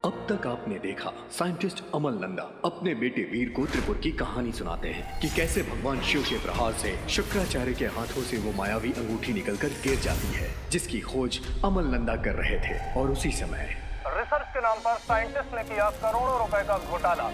अब तक आपने देखा साइंटिस्ट अमल नंदा अपने बेटे वीर को त्रिपुर की कहानी सुनाते हैं कि कैसे भगवान शिव के प्रहार से शुक्राचार्य के हाथों से वो मायावी अंगूठी निकलकर गिर जाती है, जिसकी खोज अमल नंदा कर रहे थे। और उसी समय रिसर्च के नाम पर साइंटिस्ट ने किया करोड़ों रुपए का घोटाला।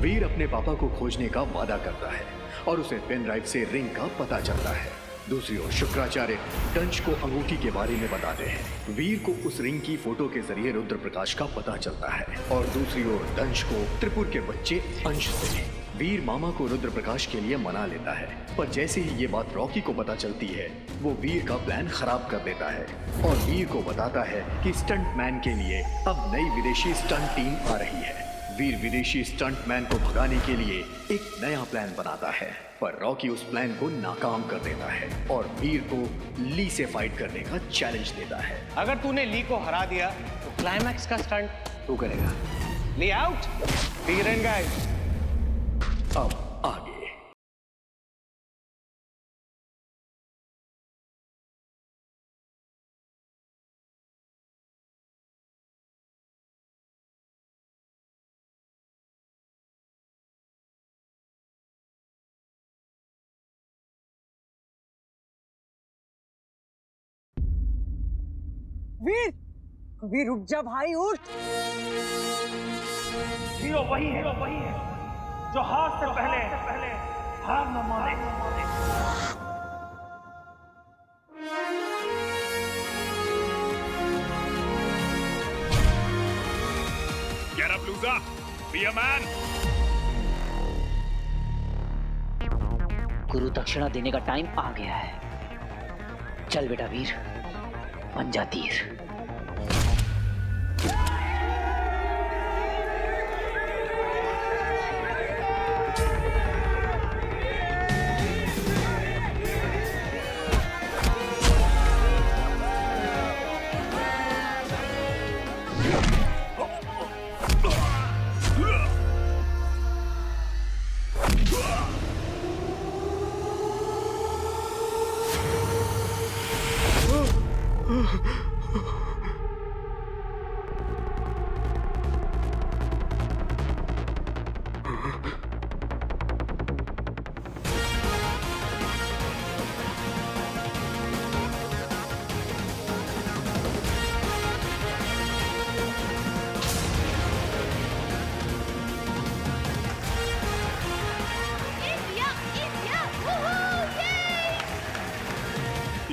वीर अपने पापा को खोजने का वादा करता है और उसे पेन ड्राइव से रिंग का पता चलता है। दूसरी ओर शुक्राचार्य दंश को अंगूठी के बारे में बताते हैं। वीर को उस रिंग की फोटो के जरिए रुद्र प्रकाश का पता चलता है और दूसरी ओर दंश को त्रिपुर के बच्चे अंश से। वीर मामा को रुद्र प्रकाश के लिए मना लेता है, पर जैसे ही ये बात रॉकी को पता चलती है वो वीर का प्लान खराब कर देता है और वीर को बताता है कि स्टंट मैन के लिए अब नई विदेशी स्टंट टीम आ रही है। वीर विदेशी स्टंटमैन को भगाने के लिए एक नया प्लान बनाता है, पर रॉकी उस प्लान को नाकाम कर देता है और वीर को ली से फाइट करने का चैलेंज देता है। अगर तूने ली को हरा दिया तो क्लाइमैक्स का स्टंट तू करेगा। ली आउट, वीर एंड गाइस। अब आगे वीर, वीर उठ जा भाई, उठ। हीरो वही है जो हार से पहले हार न माने। Get up, loser! Be a man! गुरु दक्षिणा देने का टाइम आ गया है। चल बेटा वीर, बन जा तीर।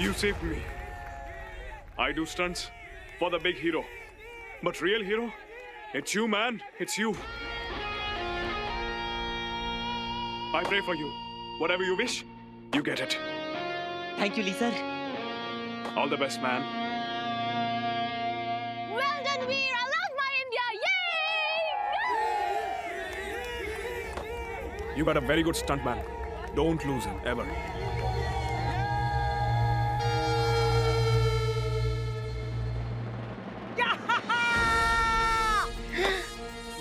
You saved me. I do stunts for the big hero. But real hero, it's you, man. It's you. I pray for you. Whatever you wish, you get it. Thank you ली sir. All the best, man. Well done, Veer! I love my India! Yay! You got a very good stunt man. Don't lose him, ever.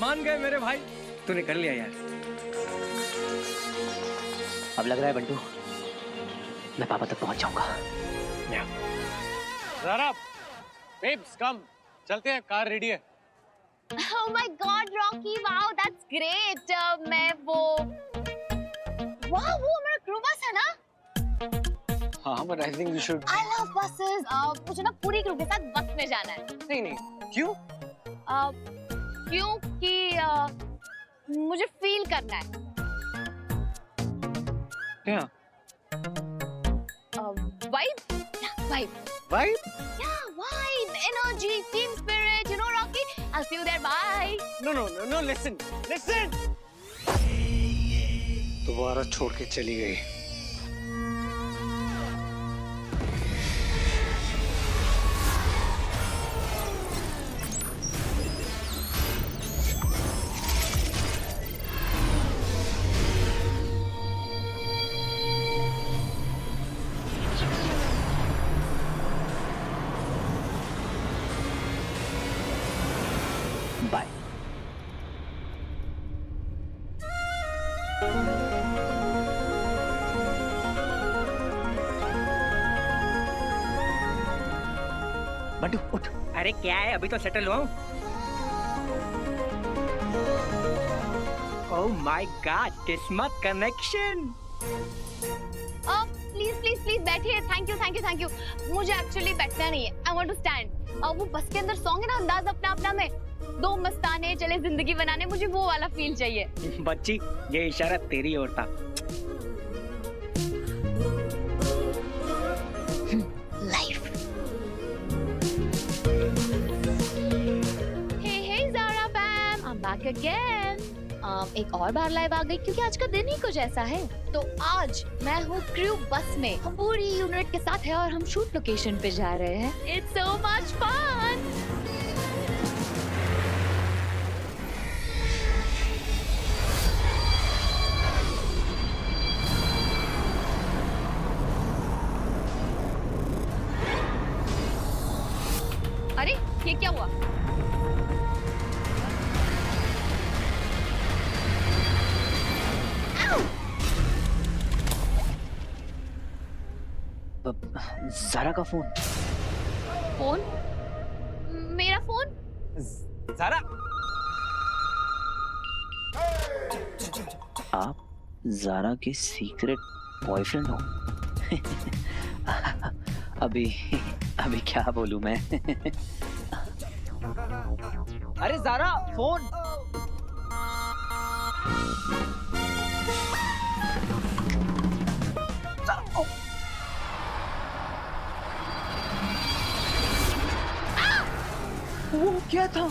मान गए मेरे भाई, तूने कर लिया यार। अब लग रहा है बंटू, मैं पापा तक पहुंच जाऊंगा। जरा, babes, come. चलते हैं, कार रेडी है। Oh my God, Rocky! Wow, that's great! मैं वो मेरा crew bus है ना? हाँ, but I think we should. I love buses. मुझे ना पूरी crew के साथ बस में जाना है। नहीं, क्यों? क्योंकि मुझे फील करना है। क्या? Vibe? Yeah, vibe. Vibe? Yeah, vibe, energy, team spirit. You know, Rocky. I'll see you there. Bye. No. Listen. दोबारा छोड़ के चली गई। बाय। बंटू उठ। अरे क्या है, अभी तो सेटल हुआ हूँ। ओह माय गॉड, किस्मत कनेक्शन। प्लीज प्लीज प्लीज बैठिए। Thank you. मुझे एक्चुअली बैठना नहीं है, आई वांट टू स्टैंड। वो बस के अंदर सॉन्ग है ना, अंदाज अपना अपना में, दो मस्ताने चले जिंदगी बनाने, मुझे वो वाला फील चाहिए। बच्ची, ये इशारा तेरी ओर था। Life. Hey Zara fam, I am back again. एक और बार लाइव आ गई क्योंकि आज का दिन ही कुछ ऐसा है। तो आज मैं हूँ क्रू बस में, हम पूरी यूनिट के साथ है और हम शूट लोकेशन पे जा रहे हैं। It's so much fun. अरे ये क्या हुआ? ज़ारा का फोन। फोन? मेरा फोन? ज़ारा, आप ज़ारा के सीक्रेट बॉयफ्रेंड हो? अभी क्या बोलूं मैं? अरे ज़ारा, फोन। वो क्या था?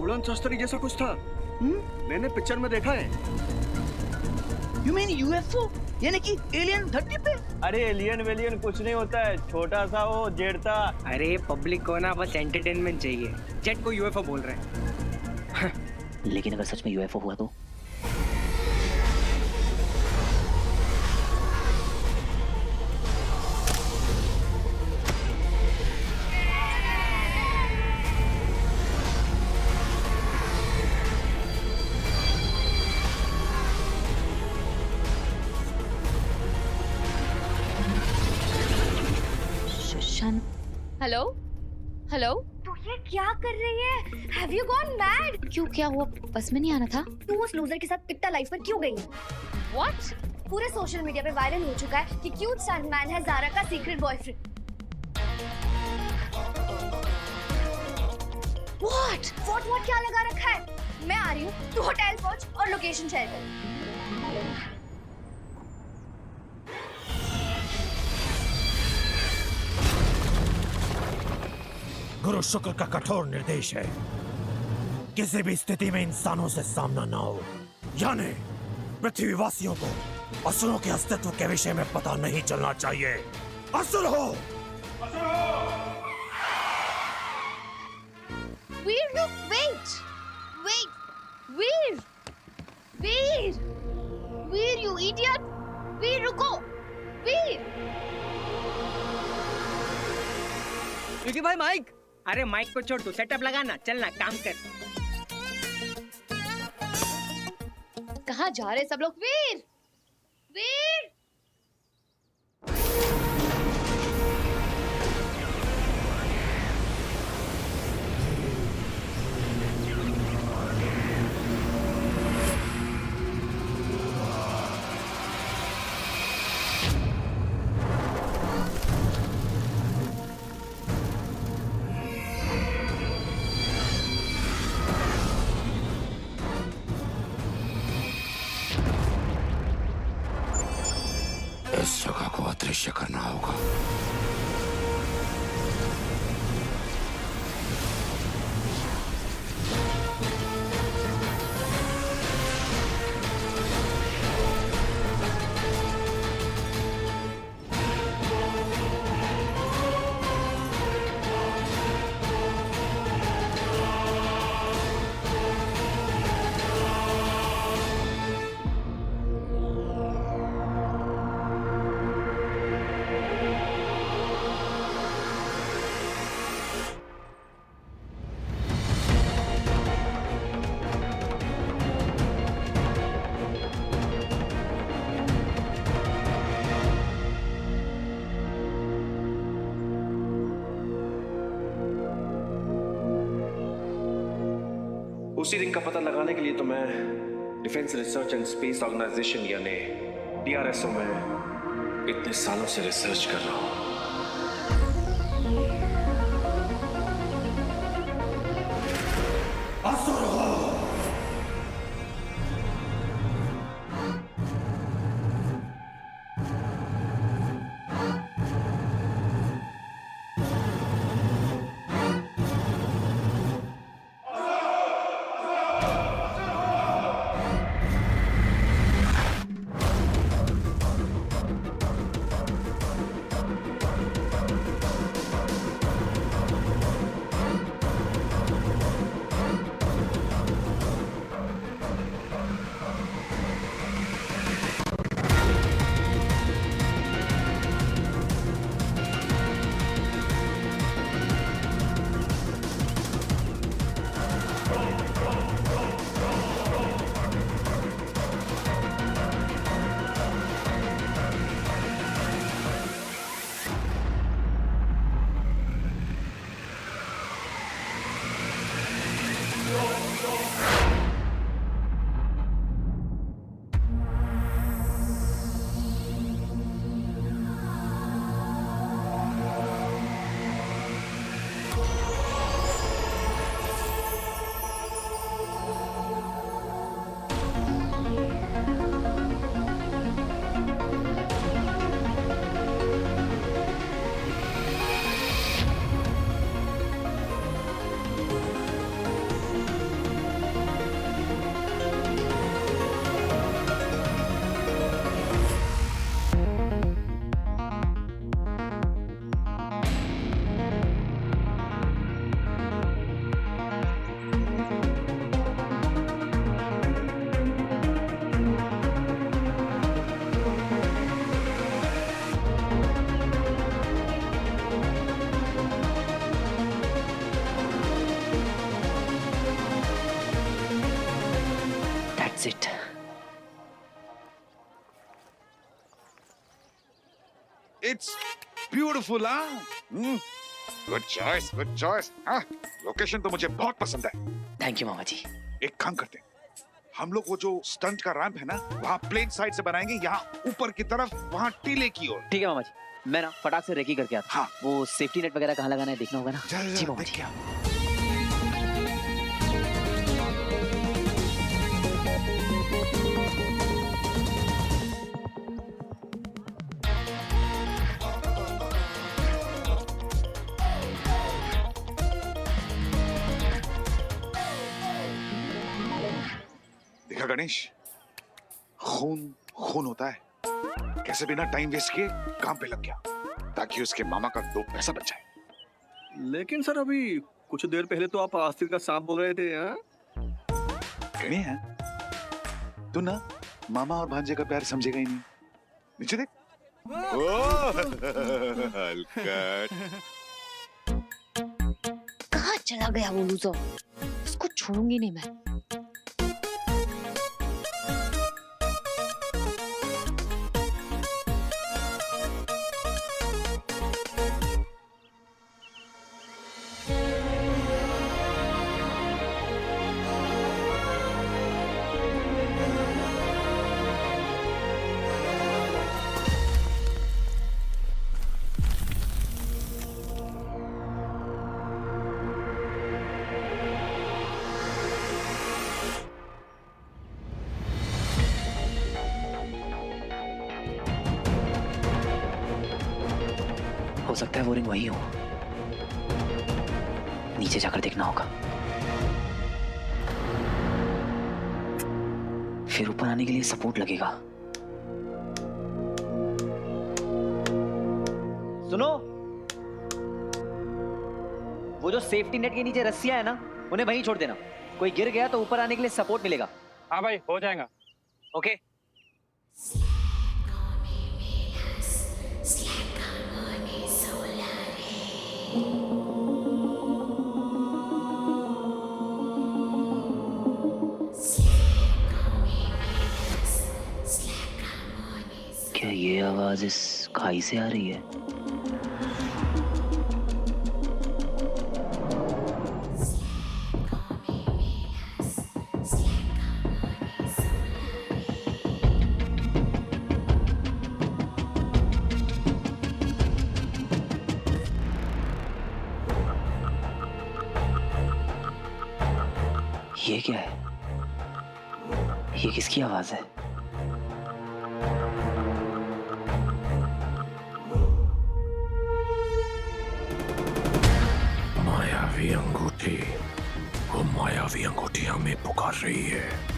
उड़न शस्त्री जैसा कुछ था। मैंने पिक्चर में देखा है। You mean UFO? यानी कि एलियन धरती पे? अरे एलियन वेलियन कुछ नहीं होता है, छोटा सा वो जेड था। अरे पब्लिक को ना बस एंटरटेनमेंट चाहिए। जेट को यूएफओ बोल रहे हैं। लेकिन अगर सच में यूएफओ हुआ तो? हेलो हेलो, तू ये क्या कर रही है? Have you gone mad? क्यों, क्या हुआ? बस में नहीं आना था? तू उस लूजर के साथ पिट्टा लाइफ पर क्यों गई? What? पूरे सोशल मीडिया पे वायरल हो चुका है कि क्यूट स्टंटमैन है ज़ारा का सीक्रेट बॉयफ्रेंड। What क्या लगा रखा है? मैं आ रही हूँ, तू होटल पहुँच और लोकेशन शेयर कर। गुरु शुक्र का कठोर निर्देश है, किसी भी स्थिति में इंसानों से सामना ना हो, यानी पृथ्वीवासियों को असुरों के अस्तित्व के विषय में पता नहीं चलना चाहिए। असुर हो! Veer, look, wait, Veer, you idiot! Veer, रुको, Veer! क्योंकि भाई माइक। अरे माइक को छोड़, तू सेटअप लगाना, चलना काम कर। कहाँ जा रहे सब लोग? वीर! इस जगह को अदृश्य करना होगा। उसी रिंग का पता लगाने के लिए तो मैं defence research and space organisation यानी DRSO में इतने सालों से रिसर्च कर रहा हूं। It. It's beautiful, huh? Good choice, good choice. हाँ, लोकेशन तो मुझे बहुत पसंद है। थैंक यू मामा जी। एक काम करते हैं, हम लोग वो जो स्टंट का रैंप है ना, वहाँ प्लेन साइड से बनाएंगे, यहाँ ऊपर की तरफ, वहाँ टीले की ओर। ठीक है मामा जी, मैं ना फटाक से रेकी करके आता। हाँ। वो सेफ्टी नेट वगैरह कहाँ लगाना है देखना होगा ना। जी मामा जी। देखा गणेश, खून खून होता है। कैसे बिना टाइम वेस्ट किए काम पे लग गया ताकि उसके मामा का 2 पैसा बच जाए। लेकिन सर अभी कुछ देर पहले तो आप आस्तीर का सांप बोल रहे थे। गणे है तू ना मामा और भांजे का प्यार समझेगा ही नहीं। नीचे देख। कहाँ चला गया वो लूजर? इसको छोड़ूंगी नहीं मैं। हो सकता है वो रिंग वही हो। नीचे जाकर देखना होगा, फिर ऊपर आने के लिए सपोर्ट लगेगा। सुनो, वो जो सेफ्टी नेट के नीचे रस्सियां है ना, उन्हें वहीं छोड़ देना। कोई गिर गया तो ऊपर आने के लिए सपोर्ट मिलेगा। हाँ भाई, हो जाएगा। ओके। क्या ये आवाज इस खाई से आ रही है? ये क्या है? ये किसकी आवाज है? मायावी अंगूठी, वो मायावी अंगूठी हमें पुकार रही है।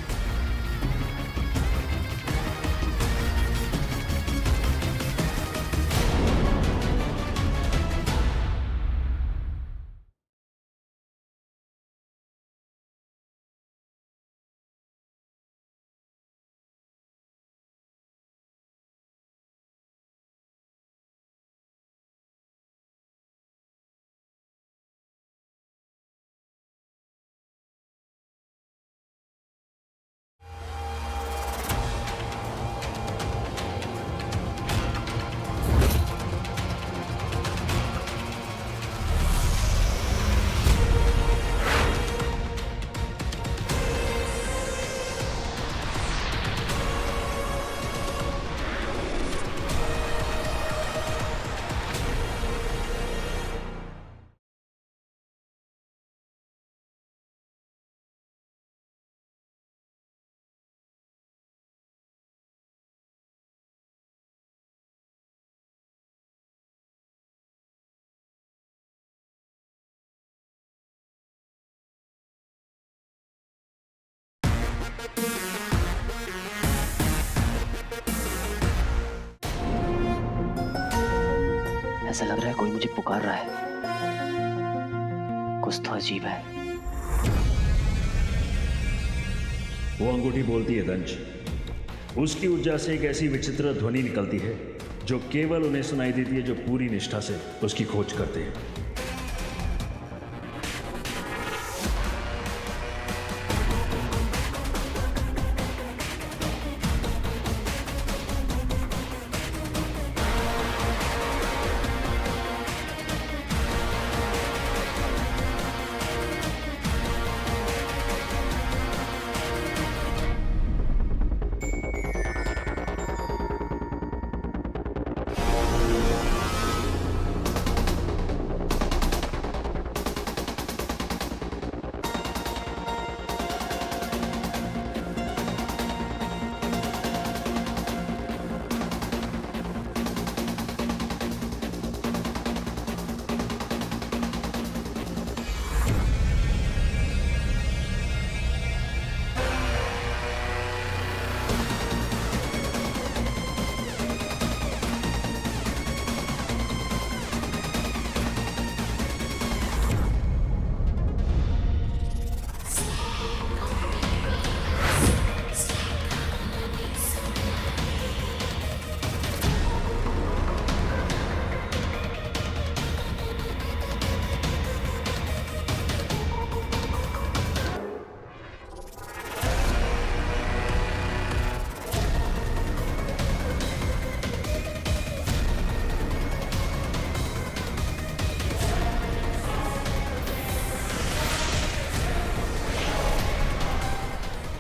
ऐसा लग रहा है कोई मुझे पुकार रहा है। कुछ तो अजीब है। वो अंगूठी बोलती है दंश। उसकी ऊर्जा से एक ऐसी विचित्र ध्वनि निकलती है जो केवल उन्हें सुनाई देती है जो पूरी निष्ठा से उसकी खोज करते हैं।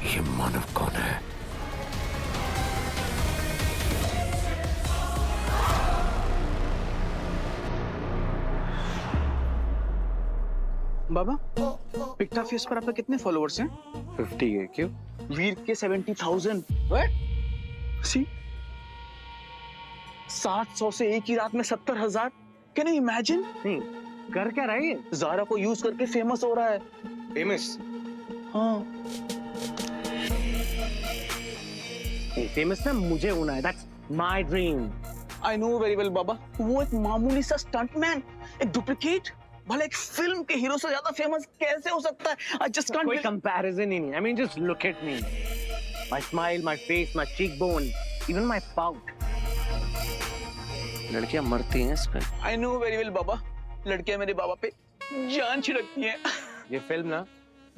ये मानव कौन है? बाबा, पिक्टा फेस पर आपके कितने फॉलोअर्स हैं? 50 है। क्यों? वीर के 70,000। सी 700 से एक ही रात में 70,000। Can you imagine? नहीं, कर क्या रहा है ये? ज़ारा को यूज करके फेमस हो रहा है। फेमस? हाँ। फेमस ना मुझे होना है। That's my dream. I know very well बाबा। वो एक मामूली सा स्टंटमैन, एक डुप्लीकेट, भले एक फिल्म के हीरो से ज्यादा फेमस कैसे हो सकता है? I just can't. कोई comparison ही नहीं। I mean, just look at me. My smile, my face, my cheekbone, even my pout. लड़कियां मरती हैं इस पे। I know very well बाबा। लड़कियां मेरे बाबा पे जान छिड़कती हैं। ये फिल्म ना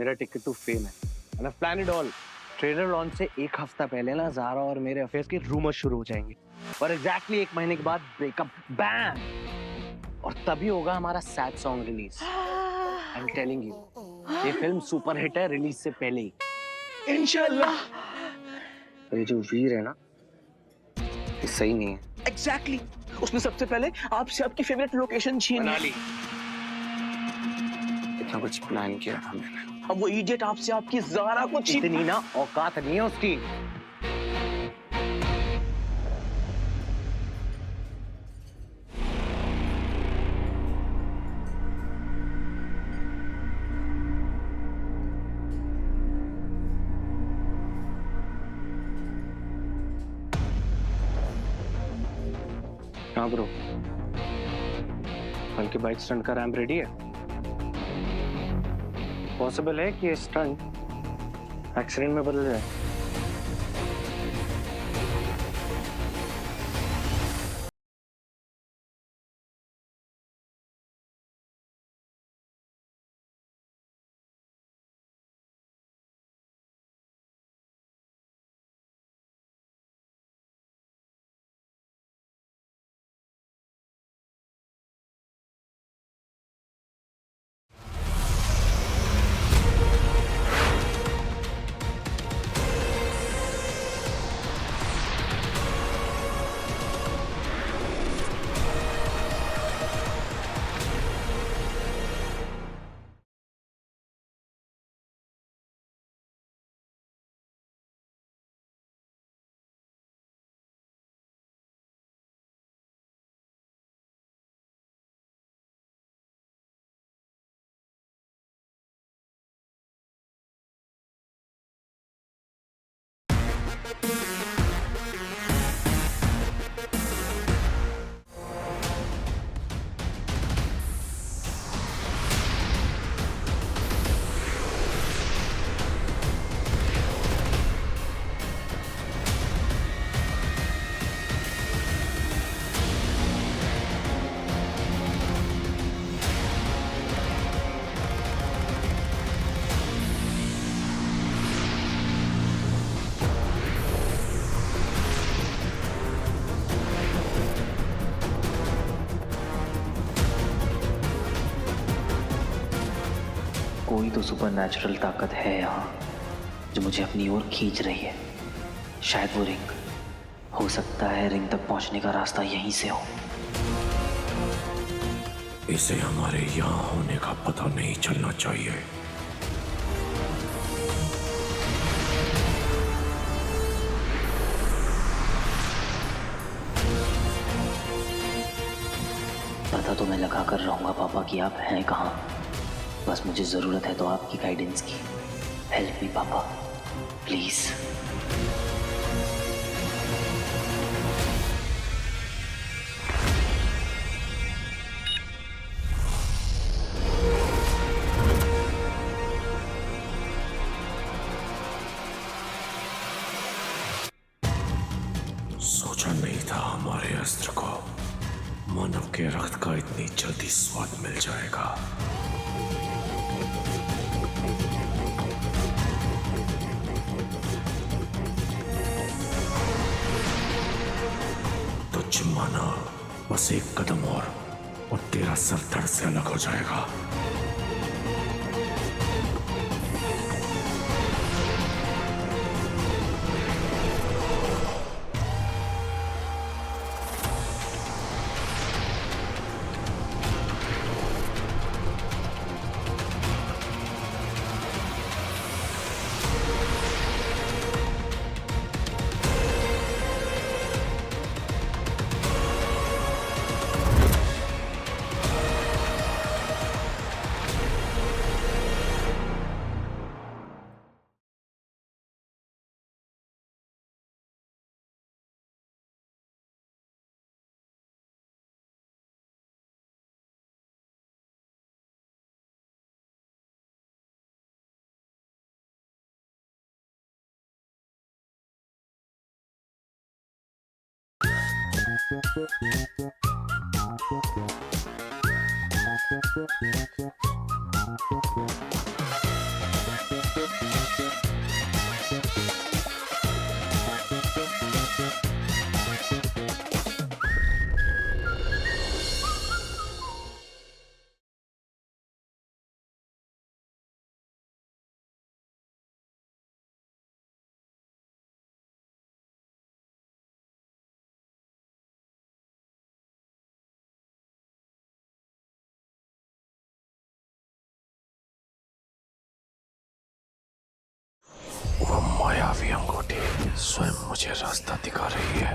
मेरा टिकट टू फेम है। And I've planned it all. Trailer launch से एक हफ्ता पहले ना ज़ारा और मेरे अफेयर्स के रूमर्स शुरू हो जाएंगे और एग्जैक्टली एक महीने के बाद ब्रेकअप, बैम, और तभी होगा हमारा sad song release. I am telling you, ये फिल्म सुपर हिट है रिलीज से पहले ही। इंशाल्लाह। ये जो वीर है ना, ये सही नहीं है। एग्जैक्टली। उसने सबसे पहले आपसे आपकी फेवरेट लोकेशन छीन ली। इतना कुछ प्लान किया था मैंने। अब वो इडियट आपसे आपकी ज़ारा को छीन इतनी ना औकात नहीं है उसकी। हाँ ब्रो, कल के बाइक स्टंट का रैंप रेडी है। पॉसिबल है कि ये स्टंट एक्सीडेंट में बदल जाए। कोई तो सुपर नेचुरल ताकत है यहाँ जो मुझे अपनी ओर खींच रही है। शायद वो रिंग हो सकता है, रिंग तक पहुंचने का रास्ता यहीं से हो। इसे हमारे यहाँ होने का पता नहीं चलना चाहिए। पता तो मैं लगा कर रहूंगा पापा कि आप हैं कहाँ। बस मुझे जरूरत है तो आपकी गाइडेंस की। हेल्प मी पापा, प्लीज। सोचा नहीं था हमारे अस्त्र को मानव के रक्त का इतनी जल्दी स्वाद मिल जाएगा। तो चिम्माना, बस एक कदम और तेरा सर धड़ से अलग हो जाएगा। स्वयं मुझे रास्ता दिखा रही है।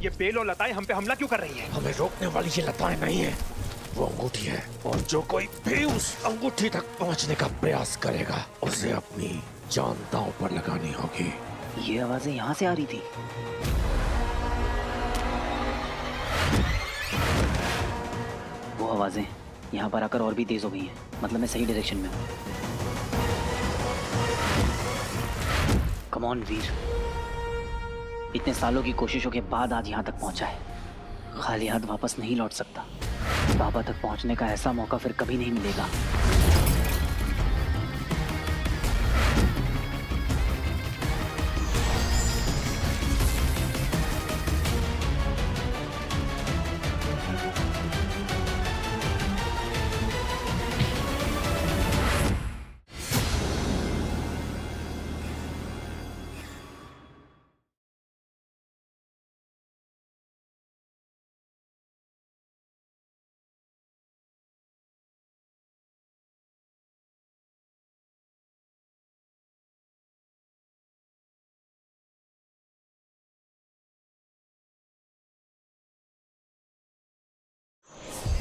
ये बेल और लताएं हम पे हमला क्यों कर रही हैं? हमें रोकने वाली ये लताएं नहीं है, वो अंगूठी है। और जो कोई भी उस अंगूठी तक पहुंचने का प्रयास करेगा उसे अपनी जान दांव पर लगानी होगी। ये आवाजें यहाँ से आ रही थी। वो आवाजें यहाँ पर आकर और भी तेज हो गई हैं। मतलब मैं सही डायरेक्शन में हूँ। कम ऑन वीर, इतने सालों की कोशिशों के बाद आज यहाँ तक पहुंचा है। खाली हाथ वापस नहीं लौट सकता। बाबा तक पहुंचने का ऐसा मौका फिर कभी नहीं मिलेगा।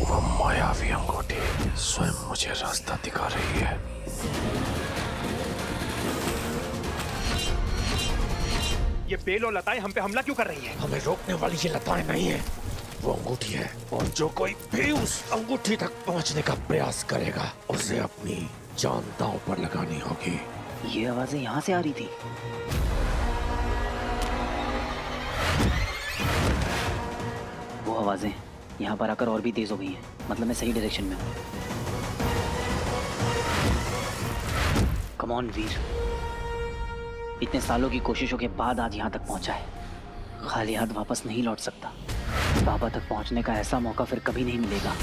वो मायावी अंगूठी स्वयं मुझे रास्ता दिखा रही है। ये बेल और लताएं हम पे हमला क्यों कर रही हैं? हमें रोकने वाली ये लताएं नहीं है, वो अंगूठी है। और जो कोई भी उस अंगूठी तक पहुंचने का प्रयास करेगा उसे अपनी जान दांव पर लगानी होगी। ये आवाजें यहाँ से आ रही थी। वो आवाजें यहाँ पर आकर और भी तेज हो गई हैं। मतलब मैं सही डायरेक्शन में हूँ। कम ऑन वीर, इतने सालों की कोशिशों के बाद आज यहाँ तक पहुंचा है। खाली हाथ वापस नहीं लौट सकता। बाबा तक पहुंचने का ऐसा मौका फिर कभी नहीं मिलेगा।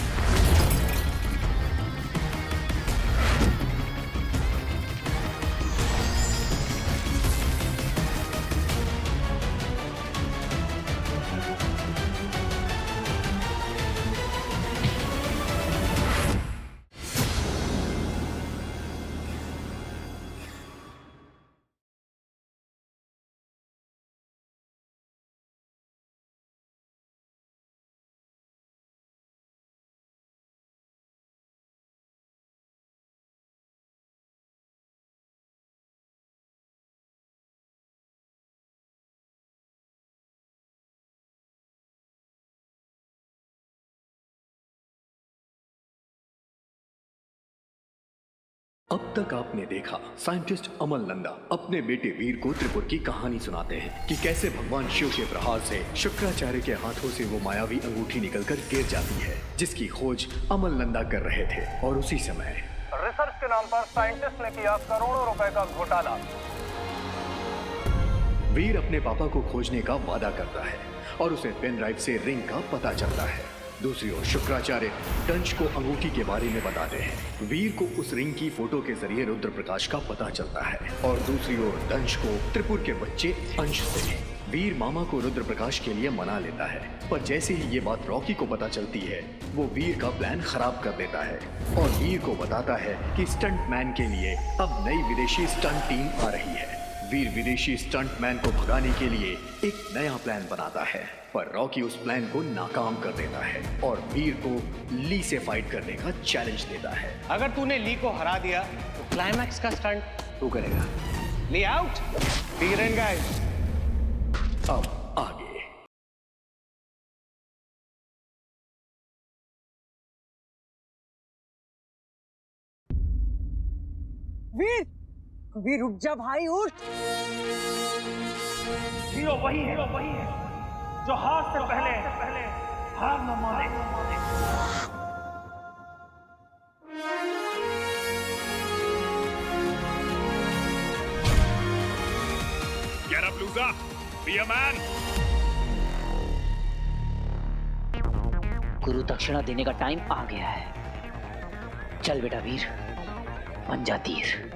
अब तक आपने देखा साइंटिस्ट अमल नंदा अपने बेटे वीर को त्रिपुर की कहानी सुनाते हैं कि कैसे भगवान शिव के प्रहार से शुक्राचार्य के हाथों से वो मायावी अंगूठी निकलकर गिर जाती है, जिसकी खोज अमल नंदा कर रहे थे। और उसी समय रिसर्च के नाम पर साइंटिस्ट ने किया करोड़ों रुपए का घोटाला। वीर अपने पापा को खोजने का वादा करता है और उसे पेन ड्राइव से रिंग का पता चलता है। दूसरी ओर शुक्राचार्य दंश को अंगूठी के बारे में बताते हैं। वीर को उस रिंग की फोटो के जरिए रुद्र प्रकाश का पता चलता है। और दूसरी ओर दंश को त्रिपुर के बच्चे अंश से। वीर मामा को रुद्र प्रकाश के लिए मना लेता है, पर जैसे ही ये बात रॉकी को पता चलती है वो वीर का प्लान खराब कर देता है और वीर को बताता है कि स्टंट मैन के लिए अब नई विदेशी स्टंट टीम आ रही है। वीर विदेशी स्टंटमैन को भगाने के लिए एक नया प्लान बनाता है, पर रॉकी उस प्लान को नाकाम कर देता है और वीर को ली से फाइट करने का चैलेंज देता है। अगर तूने ली को हरा दिया तो क्लाइमैक्स का स्टंट तू करेगा। ली आउट, वीर एंड गाइस। अब आगे वीर, वीर रुक जा भाई, उठ। हीरो वही है जो हार से पहले हार न माने। Get up, loser! Be a man! गुरु दक्षिणा देने का टाइम आ गया है। चल बेटा वीर, बन जा तीर।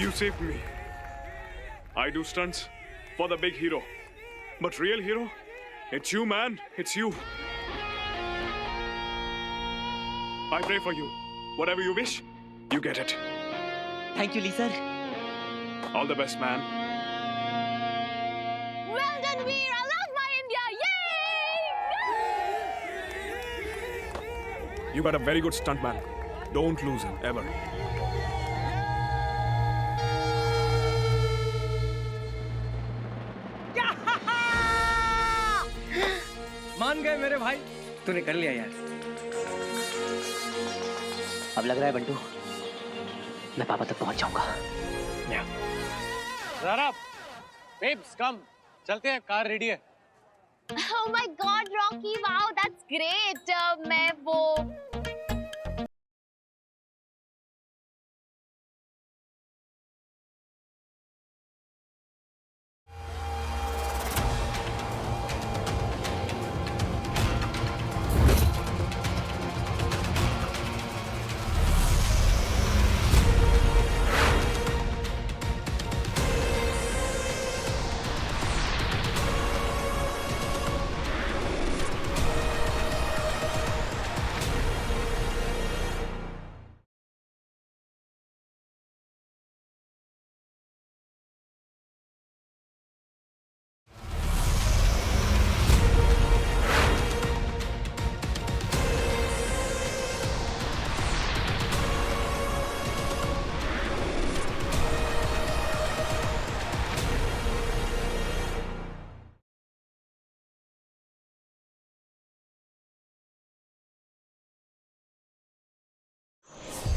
You saved me. I do stunts for the big hero. But real hero, it's you, man. It's you. I pray for you. Whatever you wish, you get it. Thank you ली sir. All the best, man. Well done, Veer. I love my India. Yay! You got a very good stuntman. Don't lose him, ever. मान गए मेरे भाई, तूने कर लिया यार। अब लग रहा है बंटू मैं पापा तक पहुंच जाऊंगा। जरा बेब्स कम, चलते हैं, कार रेडी है। Oh my God, Rocky! Wow, that's great. मैं वो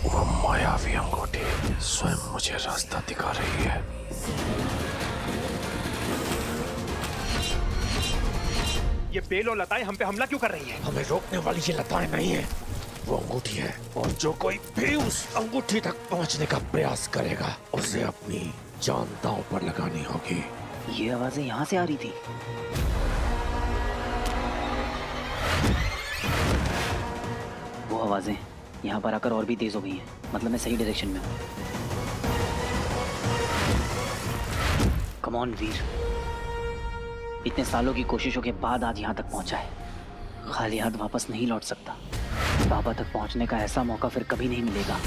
वो मायावी अंगूठी स्वयं मुझे रास्ता दिखा रही है। ये बेल और लताएं हम पे हमला क्यों कर रही हैं? हमें रोकने वाली ये लताएं नहीं है, वो अंगूठी है। और जो कोई भी उस अंगूठी तक पहुंचने का प्रयास करेगा उसे अपनी जान दांव पर लगानी होगी। ये आवाजें यहाँ से आ रही थी। वो आवाजें यहाँ पर आकर और भी तेज हो गई हैं। मतलब मैं सही डायरेक्शन में हूँ। कम ऑन वीर, इतने सालों की कोशिशों के बाद आज यहाँ तक पहुँचा है। खाली हाथ वापस नहीं लौट सकता। बाबा तक पहुँचने का ऐसा मौका फिर कभी नहीं मिलेगा।